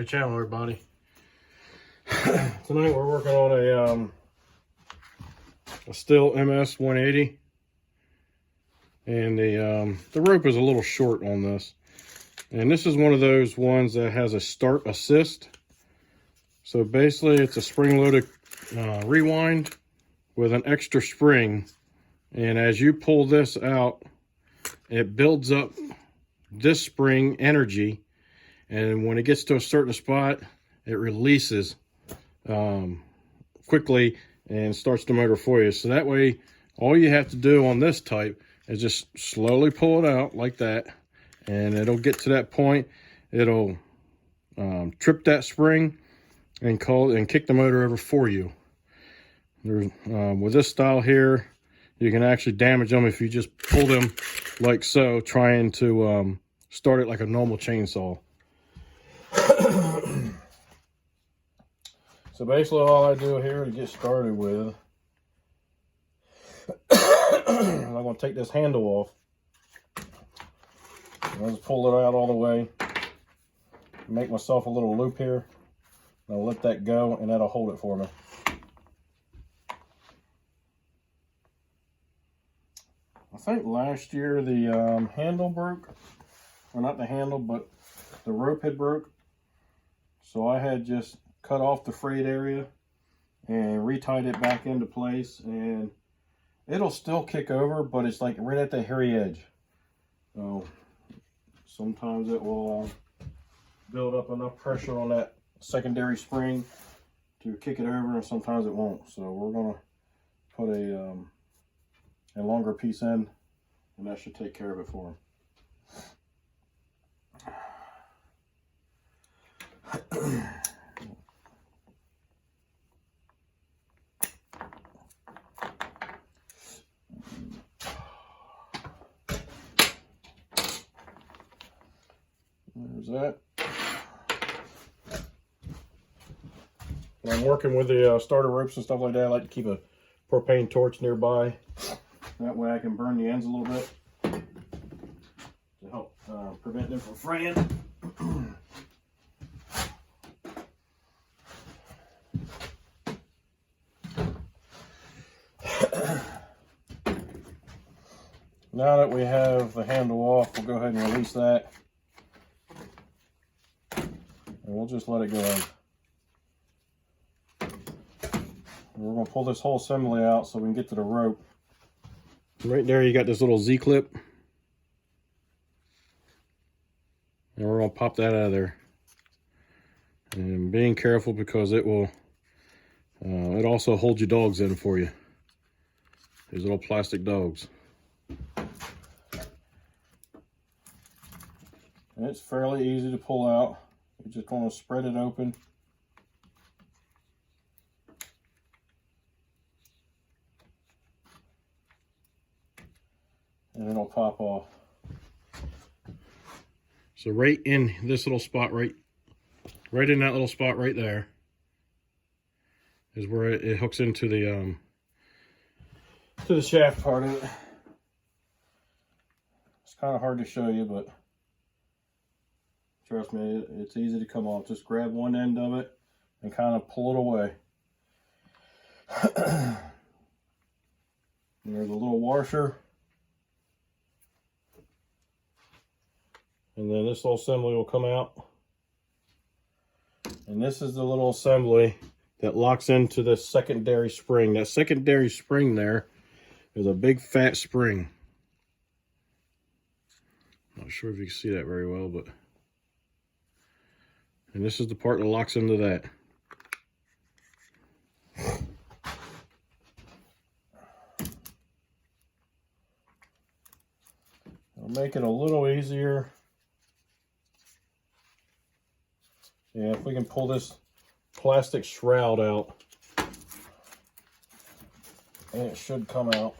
channel, everybody. Tonight we're working on a stihl MS180, and the rope is a little short on this. And this is one of those ones that has a start assist. So basically, it's a spring-loaded rewind with an extra spring, and as you pull this out, it builds up this spring energy, and when it gets to a certain spot, it releases quickly and starts the motor for you. So that way, all you have to do on this type is just slowly pull it out like that, and it'll get to that point. It'll trip that spring and kick the motor over for you. There's, with this style here, you can actually damage them if you just pull them like so, trying to start it like a normal chainsaw. So basically all I do here to get started with, I'm going to take this handle off. I'll just pull it out all the way, make myself a little loop here. I'll let that go, and that'll hold it for me. I think last year the handle broke, or not the handle, but the rope had broke. So I had just cut off the frayed area and retied it back into place, and it'll still kick over, but it's like right at the hairy edge. So sometimes it will build up enough pressure on that secondary spring to kick it over, and sometimes it won't. So we're gonna put a longer piece in, and that should take care of it for him. There's that. When I'm working with the starter ropes and stuff like that, I like to keep a propane torch nearby. That way I can burn the ends a little bit to help prevent them from fraying. Now that we have the handle off, we'll go ahead and release that. And we'll just let it go in. And we're going to pull this whole assembly out so we can get to the rope. Right there you got this little Z-clip. And we're going to pop that out of there. And being careful, because it will, it also holds your dogs in for you. These little plastic dogs. And it's fairly easy to pull out. You're just going to spread it open. And it'll pop off. So right in this little spot, right in that little spot right there, is where it hooks into the shaft part of it. It's kind of hard to show you, but trust me, it's easy to come off. Just grab one end of it and kind of pull it away. There's a little washer. And then this little assembly will come out. And this is the little assembly that locks into the secondary spring. That secondary spring there is a big fat spring. Not sure if you can see that very well, but... And this is the part that locks into that. It'll make it a little easier. Yeah, if we can pull this plastic shroud out, and it should come out.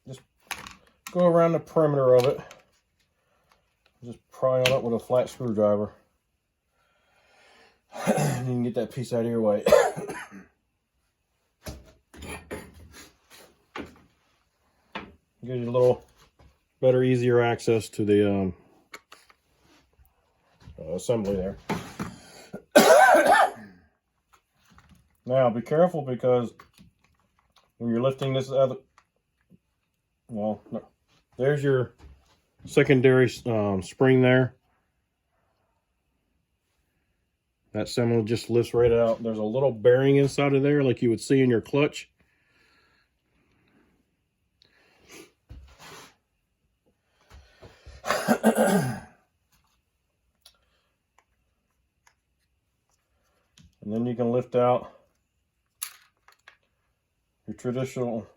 Just go around the perimeter of it. Just pry on it with a flat screwdriver. And you can get that piece out of your way. Gives you a little better, easier access to the assembly there. Now be careful, because when you're lifting this other, well, no, there's your secondary spring there. That cylinder just lifts right out. There's a little bearing inside of there like you would see in your clutch. And then you can lift out your traditional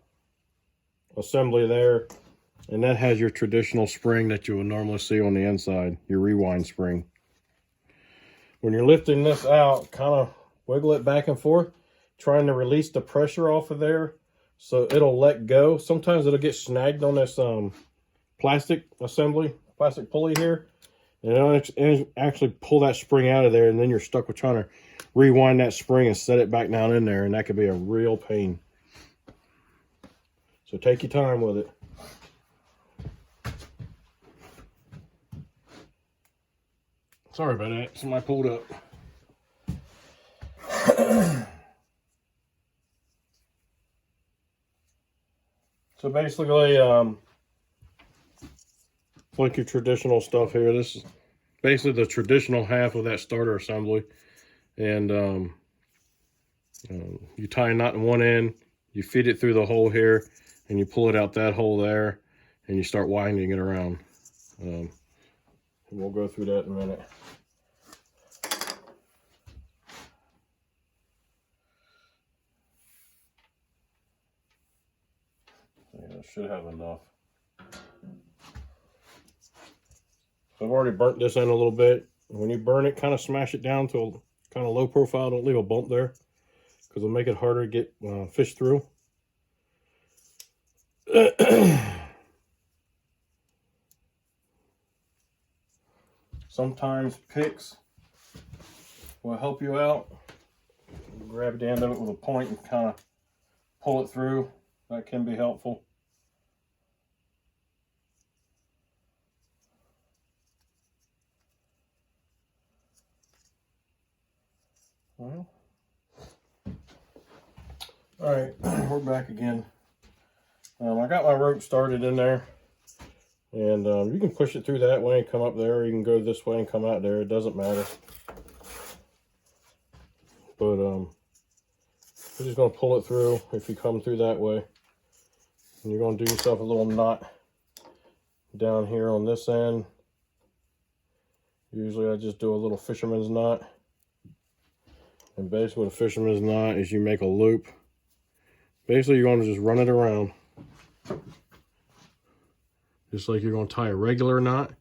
assembly there, and that has your traditional spring that you would normally see on the inside, your rewind spring. When you're lifting this out, kind of wiggle it back and forth, trying to release the pressure off of there so it'll let go. Sometimes it'll get snagged on this plastic assembly, plastic pulley here, and it'll actually pull that spring out of there, and then you're stuck with trying to rewind that spring and set it back down in there, and that could be a real pain. So take your time with it. Sorry about that, somebody pulled up. So basically, like your traditional stuff here, this is basically the traditional half of that starter assembly. And you tie a knot in one end, you feed it through the hole here, and you pull it out that hole there, and you start winding it around. We'll go through that in a minute. Yeah, I should have enough. So I've already burnt this in a little bit. When you burn it, kind of smash it down to a kind of low profile. Don't leave a bump there, because it'll make it harder to get fish through. Sometimes picks will help you out. Grab the end of it with a point and kind of pull it through. That can be helpful. Well, all right, we're back again. I got my rope started in there, and you can push it through that way and come up there, or you can go this way and come out there. It doesn't matter. But you're just going to pull it through if you come through that way. And you're going to do yourself a little knot down here on this end. Usually I just do a little fisherman's knot. And basically what a fisherman's knot is, you make a loop. Basically you're going to just run it around. Just like you're going to tie a regular knot.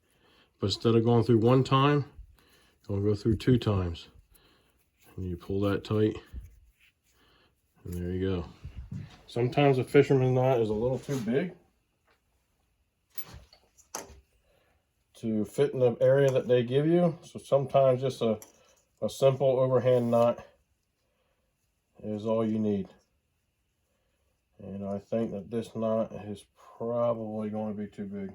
But instead of going through one time, you're going to go through 2 times. And you pull that tight. And there you go. Sometimes a fisherman's knot is a little too big to fit in the area that they give you. So sometimes just a simple overhand knot is all you need. And I think that this knot is probably going to be too big.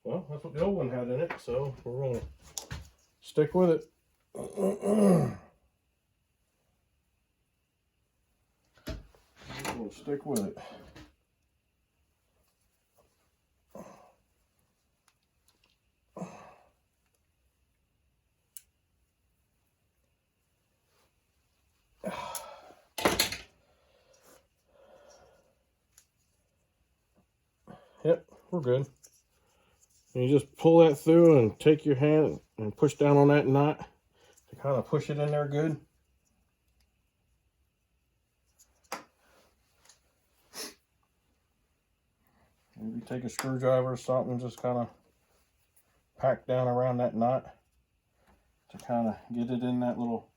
Well, that's what the old one had in it, so we're going to stick with it. We'll stick with it. Yep, we're good. And you just pull that through and take your hand and push down on that knot to kind of push it in there good. Maybe take a screwdriver or something, just kind of pack down around that knot to kind of get it in that little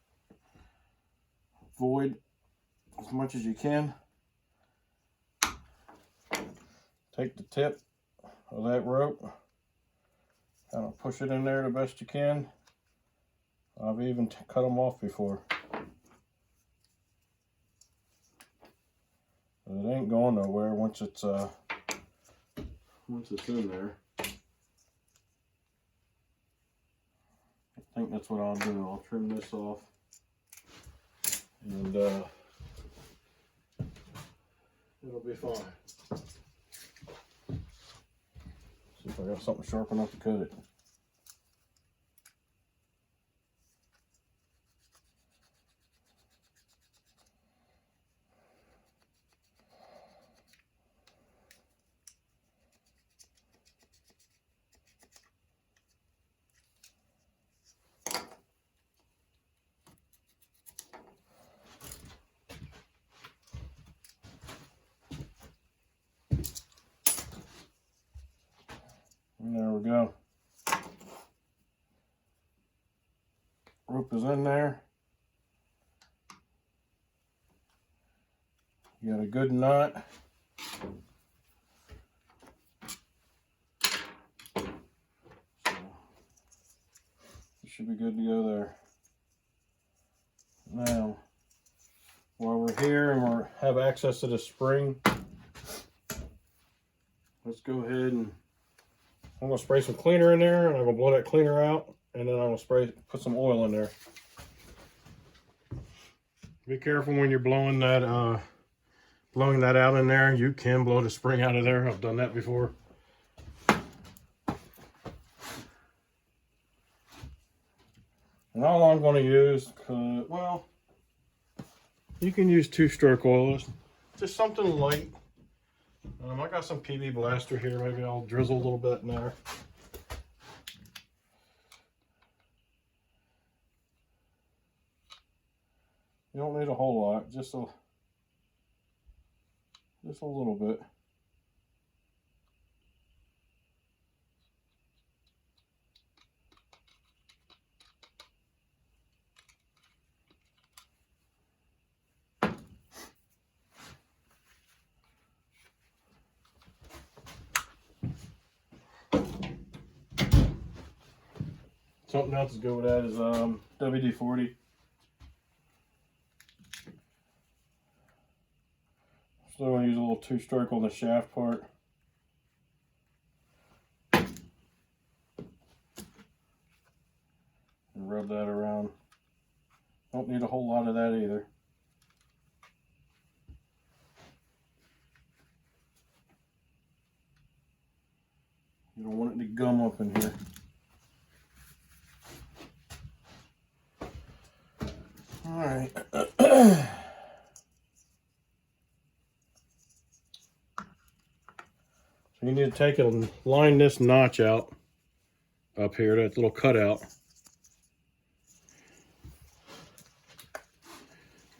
void as much as you can. take the tip of that rope, kind of push it in there the best you can. I've even cut them off before. But it ain't going nowhere once it's in there. I think that's what I'll do. I'll trim this off and it'll be fine. See if I got something sharp enough to cut it. And there we go. Rope is in there. You got a good knot. So it should be good to go there. Now, while we're here and we have access to the spring, let's go ahead and I'm going to spray some cleaner in there, and I'm going to blow that cleaner out, and then I'm going to put some oil in there. Be careful when you're blowing that out in there. You can blow the spring out of there. I've done that before. And all I'm going to use, well, you can use 2-stroke oil, just something light. I got some PB Blaster here. Maybe I'll drizzle a little bit in there. You don't need a whole lot, just a little bit. Something else to go with that is WD-40. So I'm going to use a little 2-stroke on the shaft part. And rub that around. Don't need a whole lot of that either. You don't want it to gum up in here. All right. So you need to take and line this notch out up here, that little cutout,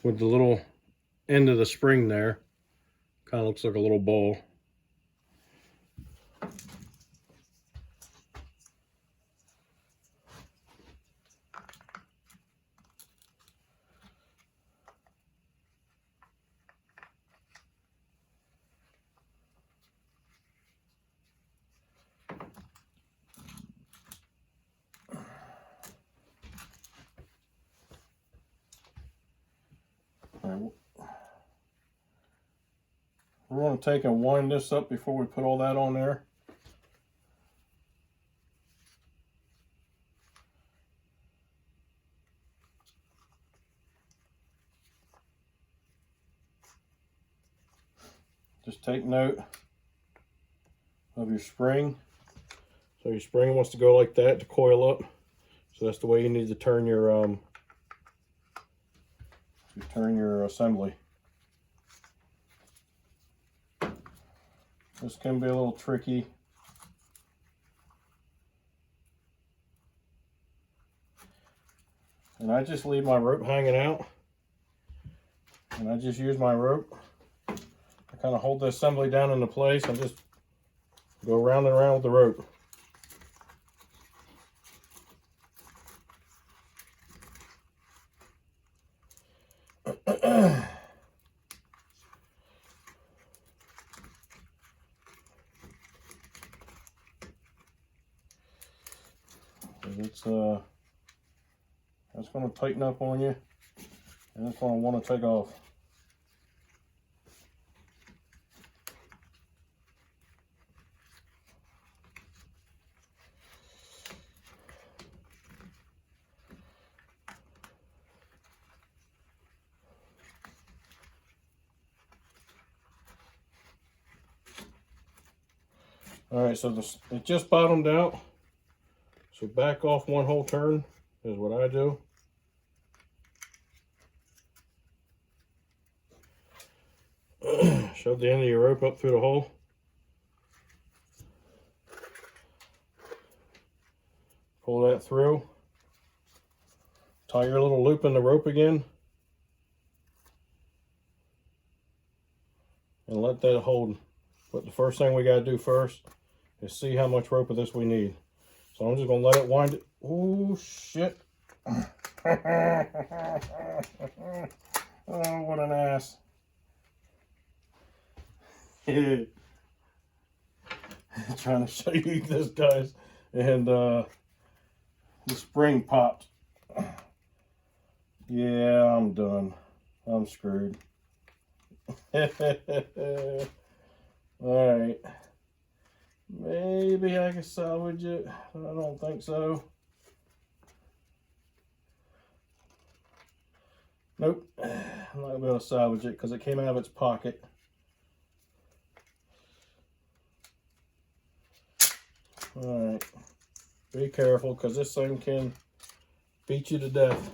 with the little end of the spring there. Kind of looks like a little ball. We're going to take and wind this up before we put all that on there. Just take note of your spring. So your spring wants to go like that to coil up. So that's the way you need to turn your assembly. This can be a little tricky. And I just leave my rope hanging out. And I just use my rope. I kind of hold the assembly down into place and just go around and around with the rope. It's going to tighten up on you, and it's going to want to take off. All right, so it just bottomed out. So back off one whole turn is what I do. Shove the end of your rope up through the hole. Pull that through. Tie your little loop in the rope again. And let that hold. But the first thing we got to do first is see how much rope of this we need. So I'm just going to let it wind it. Oh, shit. Oh, what an ass. Trying to show you this, guys. And the spring popped. Yeah, I'm done. I'm screwed. Alright. Maybe I can salvage it. I don't think so. Nope. I'm not going to be able to salvage it because it came out of its pocket. Alright. Be careful because this thing can beat you to death.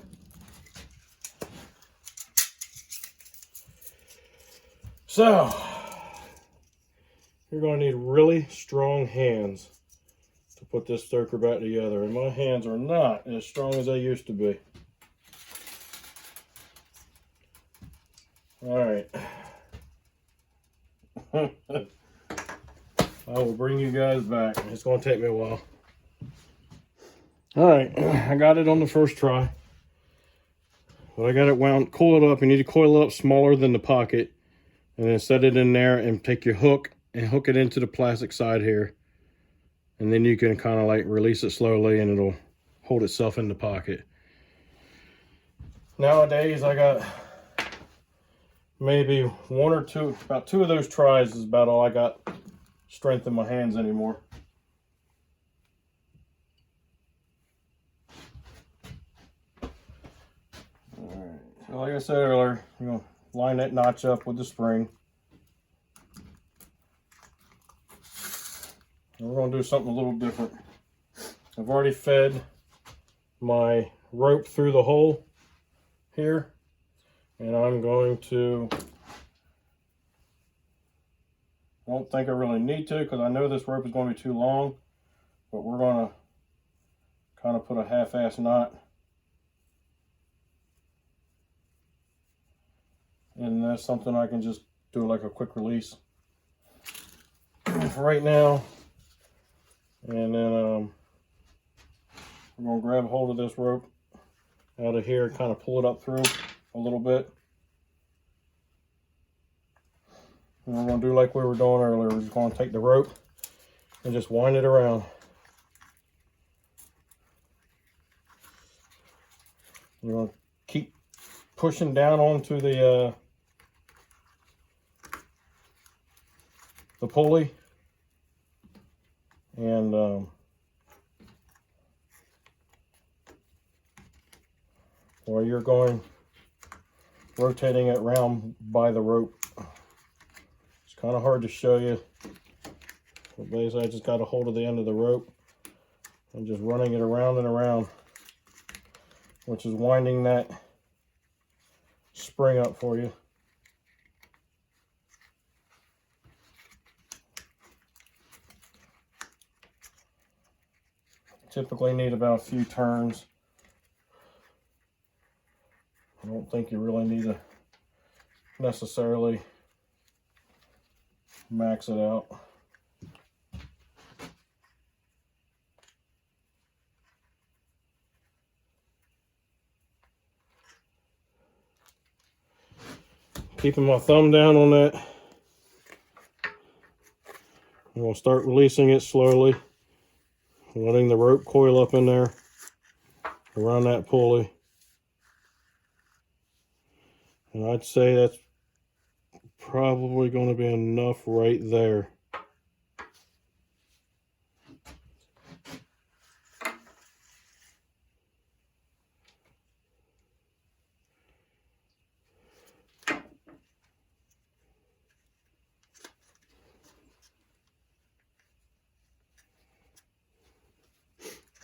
So, you're going to need really strong hands to put this stoker back together. And my hands are not as strong as they used to be. Alright. I will bring you guys back. It's going to take me a while. Alright, I got it on the first try. But I got it wound, coiled up. You need to coil it up smaller than the pocket. And then set it in there and take your hook and hook it into the plastic side here. And then you can kind of like release it slowly and it'll hold itself in the pocket. Nowadays I got maybe one or two, about two of those tries is about all I got strength in my hands anymore. Alright, so like I said earlier, you're going to line that notch up with the spring. And we're going to do something a little different. I've already fed my rope through the hole here. And I'm going to, I don't think I really need to because I know this rope is going to be too long. But we're going to kind of put a half-ass knot and that's something I can just do like a quick release for right now. And then we're going to grab a hold of this rope out of here, kind of pull it up through a little bit. And we're going to do like we were doing earlier. We're just going to take the rope and just wind it around. You're going to keep pushing down onto the pulley, and while you're rotating it around by the rope. It's kind of hard to show you, but basically I just got a hold of the end of the rope and just running it around and around, which is winding that spring up for you. Typically need about a few turns. I don't think you really need to necessarily max it out. Keeping my thumb down on that. I'm going to start releasing it slowly, letting the rope coil up in there. around that pulley. And I'd say that's probably going to be enough right there.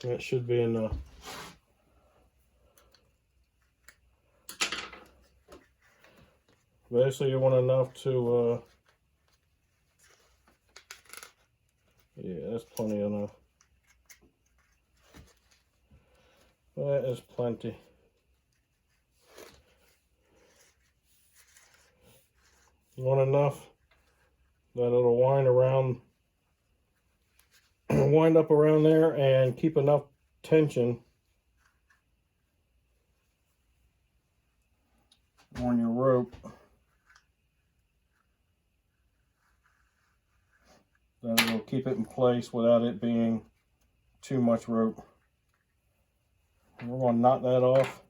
That should be enough. Basically, you want enough to, yeah, that's plenty enough. That is plenty. You want enough that it'll wind around, wind up around there and keep enough tension on your rope that it'll keep it in place without it being too much rope. And we're going to knot that off.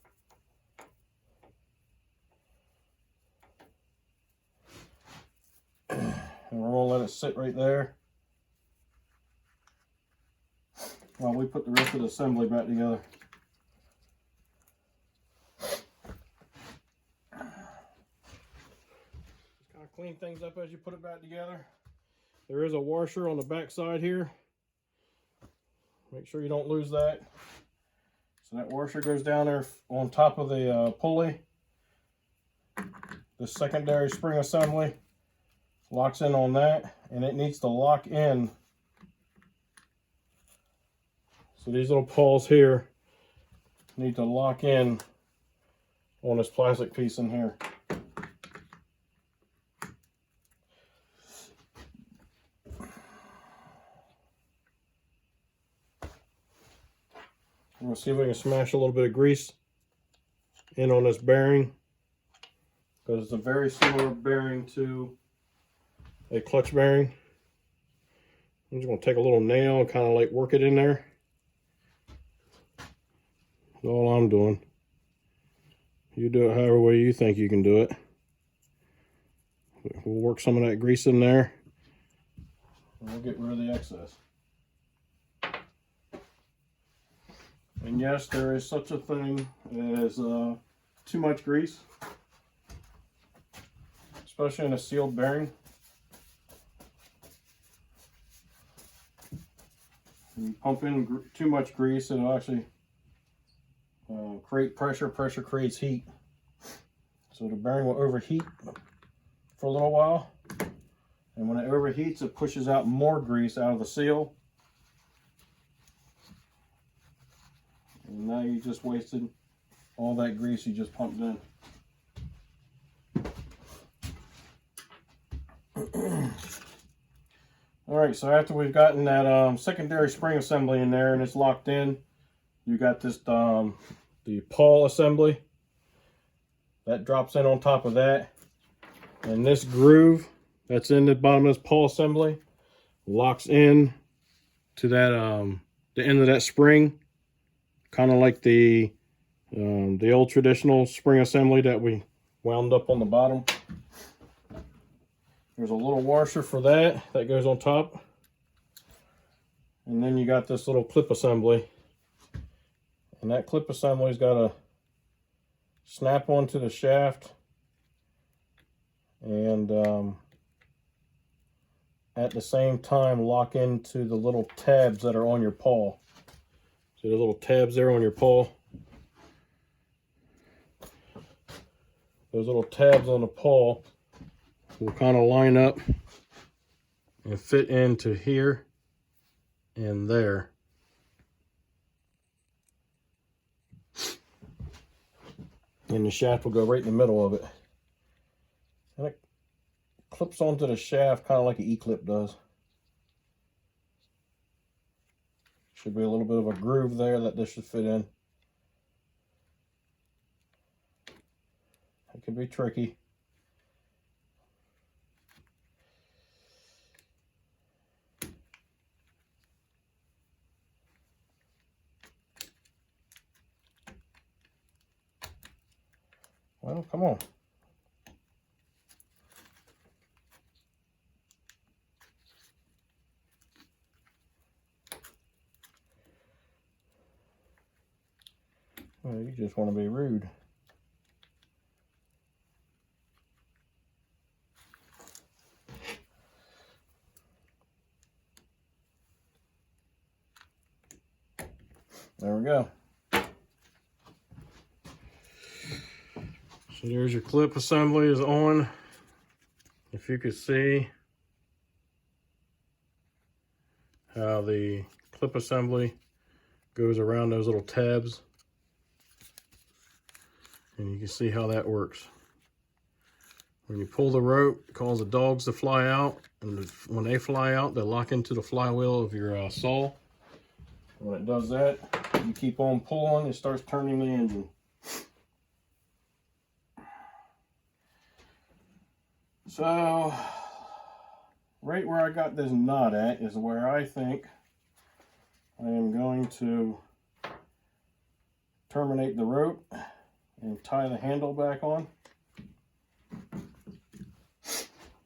And we're going to let it sit right there while we put the rest of the assembly back together. Just kind of clean things up as you put it back together. There is a washer on the back side here. Make sure you don't lose that. So that washer goes down there on top of the pulley. The secondary spring assembly locks in on that, and it needs to lock in. So these little pawls here need to lock in on this plastic piece in here. I'm going to see if we can smash a little bit of grease in on this bearing, because it's a very similar bearing to a clutch bearing. I'm just going to take a little nail and kind of like work it in there. That's all I'm doing. You do it however way you think you can do it. We'll work some of that grease in there, and we'll get rid of the excess. And yes, there is such a thing as too much grease, especially in a sealed bearing. When you pump in too much grease, it'll actually create pressure. Pressure creates heat. So the bearing will overheat for a little while. And when it overheats, it pushes out more grease out of the seal. And now you just wasted all that grease you just pumped in. Alright, so after we've gotten that secondary spring assembly in there and it's locked in, you got this the pawl assembly that drops in on top of that. And this groove that's in the bottom of this pawl assembly locks in to that the end of that spring, kind of like the old traditional spring assembly that we wound up on the bottom. There's a little washer for that goes on top. And then you got this little clip assembly. And that clip assembly's got to snap onto the shaft and at the same time lock into the little tabs that are on your pawl. See the little tabs there on your pawl? Those little tabs on the pawl will kind of line up and fit into here and there. And the shaft will go right in the middle of it. And it clips onto the shaft kind of like an E-clip does. Should be a little bit of a groove there that this should fit in. It can be tricky. Oh, come on. Well, you just want to be rude. There we go. So there's your clip assembly is on. If you could see how the clip assembly goes around those little tabs. And you can see how that works. When you pull the rope, it causes the dogs to fly out. And when they fly out, they lock into the flywheel of your saw. When it does that, you keep on pulling, it starts turning the engine. So, right where I got this knot at is where I think I am going to terminate the rope and tie the handle back on.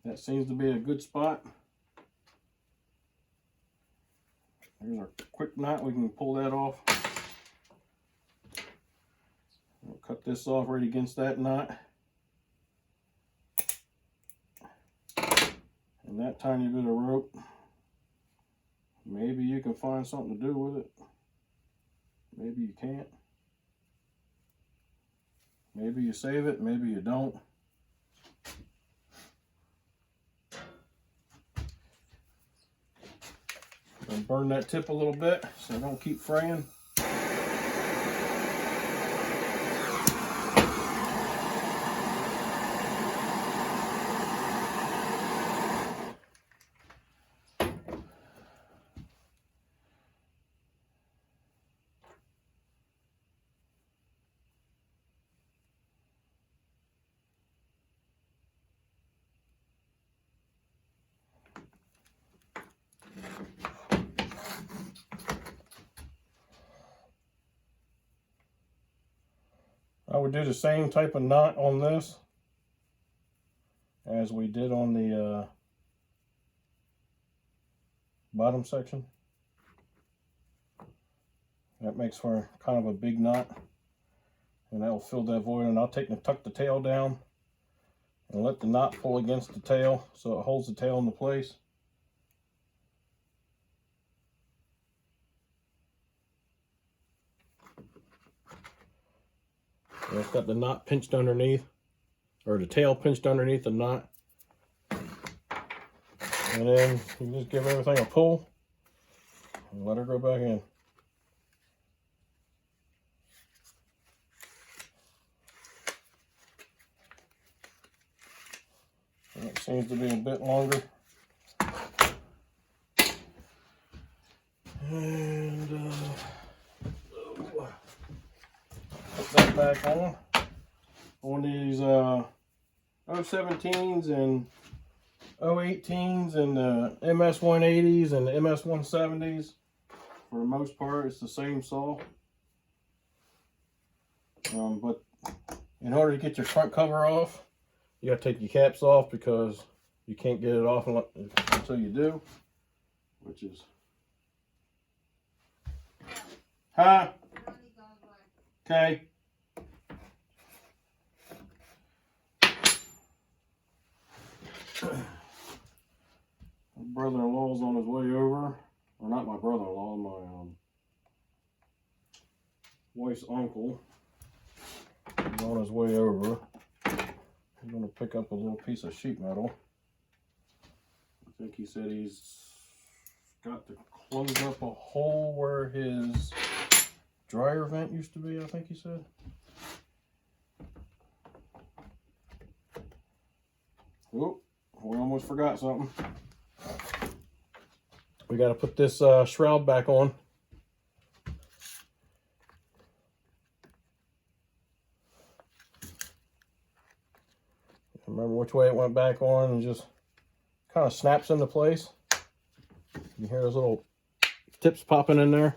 That seems to be a good spot. There's our quick knot. We can pull that off. We'll cut this off right against that knot. And that tiny bit of rope, maybe you can find something to do with it. Maybe you can't. Maybe you save it, maybe you don't. And burn that tip a little bit so it don't keep fraying. I would do the same type of knot on this as we did on the bottom section. That makes for kind of a big knot, and that will fill that void. And I'll tuck the tail down and let the knot pull against the tail so it holds the tail into place. And it's got the knot pinched underneath, or the tail pinched underneath the knot. And then you just give everything a pull and let her go back in. And it seems to be a bit longer. And put that back on these 017s and 018s and MS180s and MS170s. For the most part, it's the same saw. But in order to get your front cover off, you got to take your caps off, because you can't get it off until you do, which is... Huh? Okay. My brother-in-law's on his way over. Or not my brother-in-law, my wife's uncle. He's on his way over. He's going to pick up a little piece of sheet metal. I think he said he's got to close up a hole where his dryer vent used to be, I think he said. Oh, we almost forgot something. We got to put this shroud back on. Remember which way it went back on, and just kind of snaps into place. You hear those little tips popping in there.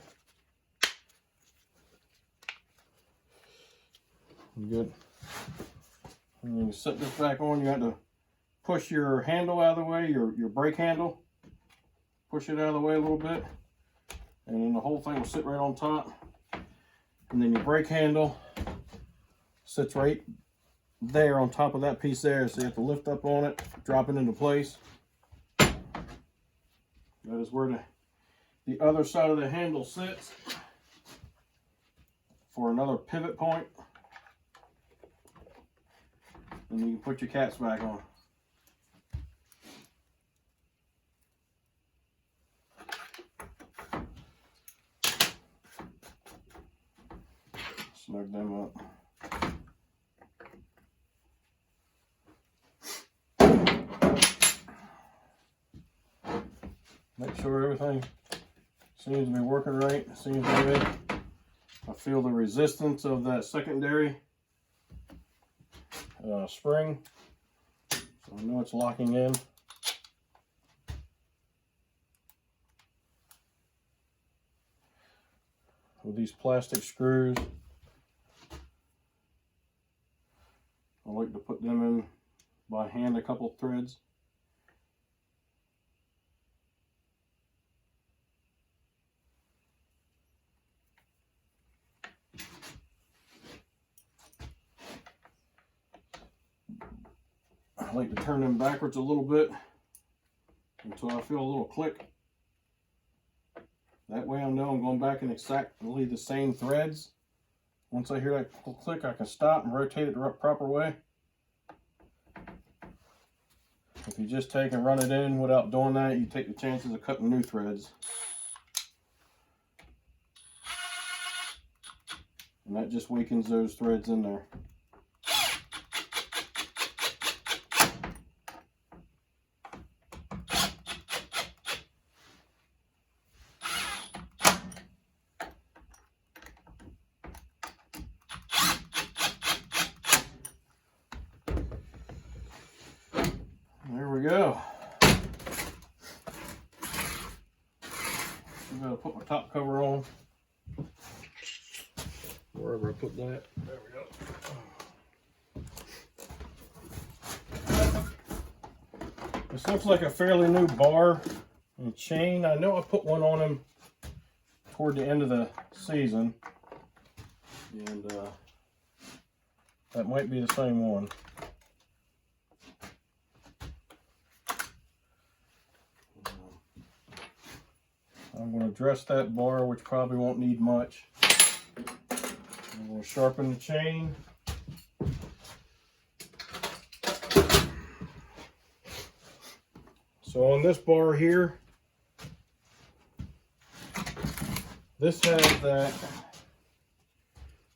Good. And then you set this back on. You have to push your handle out of the way, your brake handle. Push it out of the way a little bit. And then the whole thing will sit right on top. And then your brake handle sits right there on top of that piece there. So you have to lift up on it, drop it into place. That is where the other side of the handle sits for another pivot point. And you can put your caps back on. Snug them up. Make sure everything seems to be working right. Seems good. I feel the resistance of that secondary spring, so I know it's locking in. With these plastic screws, I like to put them in by hand, a couple threads. I like to turn them backwards a little bit until I feel a little click. That way I know I'm going back in exactly the same threads. Once I hear that click, I can stop and rotate it the proper way. If you just take and run it in without doing that, you take the chances of cutting new threads. And that just weakens those threads in there. There we go. I'm gonna put my top cover on. Wherever I put that. There we go. This looks like a fairly new bar and chain. I know I put one on him toward the end of the season. And that might be the same one. I'm going to dress that bar, which probably won't need much. I'm going to sharpen the chain. So on this bar here, this has that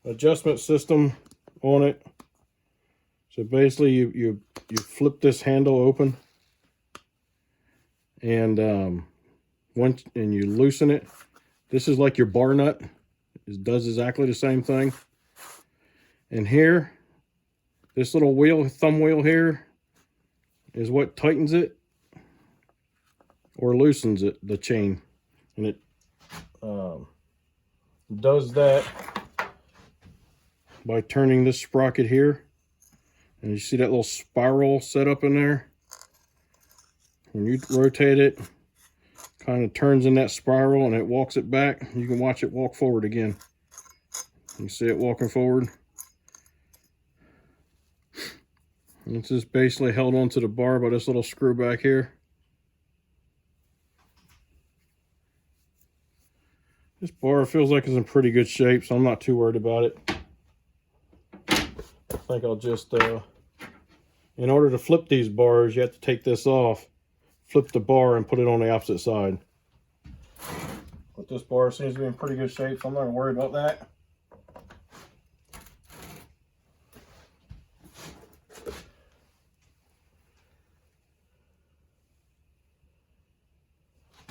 adjustment system on it. So basically you flip this handle open and and you loosen it. This is like your bar nut. It does exactly the same thing. And here, this little wheel, thumb wheel here, is what tightens it or loosens it, the chain. And it does that by turning this sprocket here. And you see that little spiral set up in there? When you rotate it, kind of turns in that spiral and it walks it back. You can watch it walk forward again. You see it walking forward. And it's just basically held onto the bar by this little screw back here. This bar feels like it's in pretty good shape, so I'm not too worried about it. I think I'll just, in order to flip these bars, you have to take this off, flip the bar, and put it on the opposite side. But this bar seems to be in pretty good shape, so I'm not going to worry about that.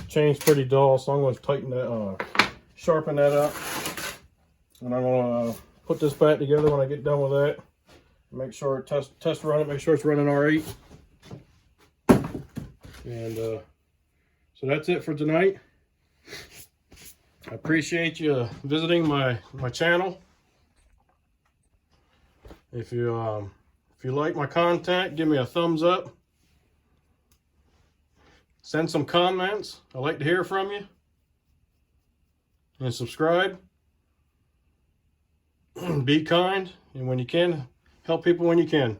Chain's pretty dull, so I'm going to tighten that, sharpen that up. And I'm going to put this back together when I get done with that. Make sure, test run it, make sure it's running R8. And so that's it for tonight. I appreciate you visiting my channel. If you you like my content, give me a thumbs up. Send some comments. I'd like to hear from you. And subscribe. Be kind. And when you can, help people when you can.